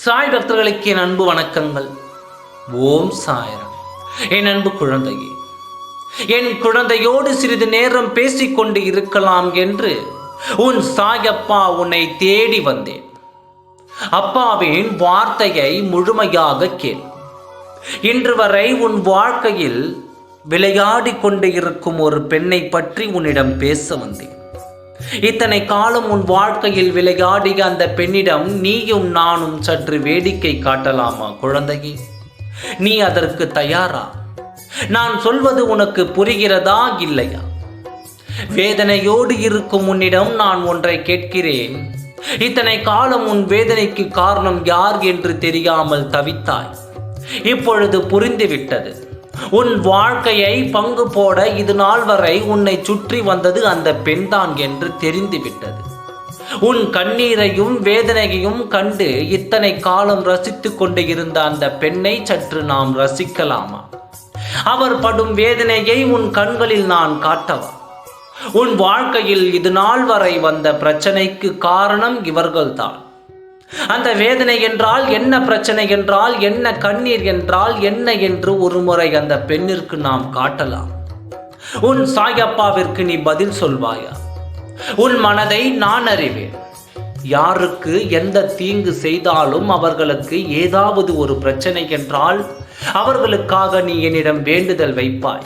சாய் பக்தர்களுக்கு என் அன்பு வணக்கங்கள். ஓம் சாய்ராம். என் அன்பு குழந்தையே, என் குழந்தையோடு சிறிது நேரம் பேசிக்கொண்டு இருக்கலாம் என்று உன் சாயப்பா உன்னை தேடி வந்தேன். அப்பாவின் வார்த்தையை முழுமையாக கேள். இன்று வரை உன் வாழ்க்கையில் விளையாடி கொண்டு இருக்கும் ஒரு பெண்ணை பற்றி உன்னிடம் பேச வந்தேன். இத்தனை காலம் உன் வாழ்க்கையில் விளையாடிய அந்த பெண்ணிடம் நீயும் நானும் சற்று வேடிக்கை காட்டலாமா குழந்தையே? நீ அதற்கு தயாரா? நான் சொல்வது உனக்கு புரிகிறதா இல்லையா? வேதனையோடு இருக்கும் உன்னிடம் நான் ஒன்றை கேட்கிறேன். இத்தனை காலம் உன் வேதனைக்கு காரணம் யார் என்று தெரியாமல் தவித்தாய். இப்பொழுது புரிந்துவிட்டது. உன் வாழ்க்கையை பங்கு போட இது நாள் வரை உன்னை சுற்றி வந்தது அந்த பெண்தான் என்று தெரிந்துவிட்டது. உன் கண்ணீரையும் வேதனையையும் கண்டு இத்தனை காலம் ரசித்து கொண்டு இருந்த அந்த பெண்ணை சற்று நாம் ரசிக்கலாமா? அவர் படும் வேதனையை உன் கண்களில் நான் காட்டவா? உன் வாழ்க்கையில் இது நாள் வரை வந்த பிரச்சனைக்கு காரணம் இவர்கள்தான். அந்த வேதனை என்றால் என்ன, பிரச்சனை என்றால் என்ன, கண்ணீர் என்றால் என்ன என்று ஒரு முறை அந்த பெண்ணிற்கு நாம் காட்டலாம். உன் சாயப்பாவிற்கு நீ பதில் சொல்வாயா? உன் மனதை நான் அறிவேன். யாருக்கு எந்த தீங்கு செய்தாலும் அவர்களுக்கு ஏதாவது ஒரு பிரச்சனை என்றால் அவர்களுக்காக நீ என்னிடம் வேண்டுதல் வைப்பாய்.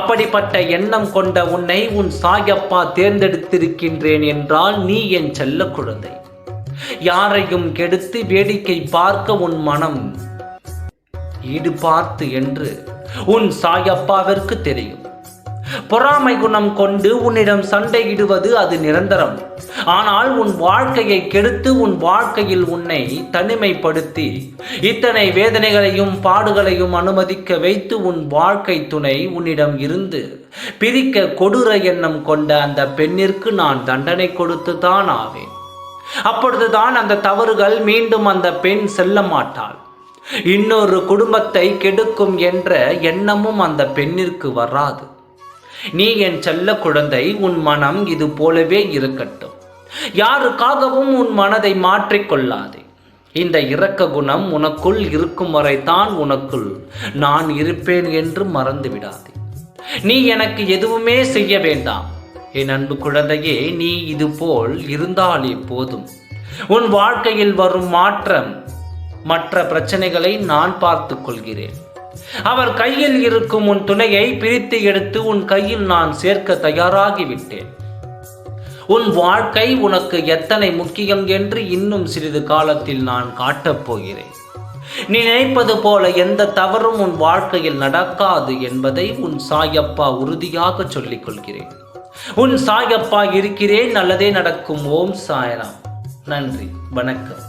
அப்படிப்பட்ட எண்ணம் கொண்ட உன்னை உன் சாயப்பா தேர்ந்தெடுத்திருக்கின்றேன் என்றால் நீ என் செல்ல குழந்தை. யாரையும் கெடுத்து வேடிக்கை பார்க்க உன் மனம் ஈடுபார்த்து என்று உன் சாயப்பாவிற்கு தெரியும். பொறாமை குணம் கொண்டு உன்னிடம் சண்டையிடுவது அது நிரந்தரம். ஆனால் உன் வாழ்க்கையை கெடுத்து உன் வாழ்க்கையில் உன்னை தனிமைப்படுத்தி இத்தனை வேதனைகளையும் பாடுகளையும் அனுமதிக்க வைத்து உன் வாழ்க்கை துணை உன்னிடம் இருந்து பிரிக்க கொடூர எண்ணம் கொண்ட அந்த பெண்ணிற்கு நான் தண்டனை கொடுத்துதான் ஆவேன். அப்பொழுதுதான் அந்த தவறுகள் மீண்டும் அந்த பெண் செல்ல மாட்டாள். இன்னொரு குடும்பத்தை கெடுக்கும் என்ற எண்ணமும் அந்த பெண்ணிற்கு வராது. நீ என் செல்ல குழந்தை, உன் மனம் இது போலவே இருக்கட்டும். யாருக்காகவும் உன் மனதை மாற்றிக்கொள்ளாதே. இந்த இரக்க குணம் உனக்குள் இருக்கும் வரைதான் உனக்குள் நான் இருப்பேன் என்று மறந்து விடாதே. நீ எனக்கு எதுவுமே செய்ய வேண்டாம் என் அன்பு குழந்தையே. நீ இது போல் இருந்தாலே போதும். உன் வாழ்க்கையில் வரும் மாற்றம், மற்ற பிரச்சனைகளை நான் பார்த்து கொள்கிறேன். அவர் கையில் இருக்கும் உன் துணையை பிரித்து எடுத்து உன் கையில் நான் சேர்க்க தயாராகிவிட்டேன். உன் வாழ்க்கை உனக்கு எத்தனை முக்கியம் என்று இன்னும் சிறிது காலத்தில் நான் காட்டப் போகிறேன். நீ நினைப்பது போல எந்த தவறும் உன் வாழ்க்கையில் நடக்காது என்பதை உன் சாயப்பா உறுதியாக சொல்லிக் கொள்கிறேன். உன் சாயப்பா இருக்கிறேன். நல்லதே நடக்கும். ஓம் சாய்ராம். நன்றி, வணக்கம்.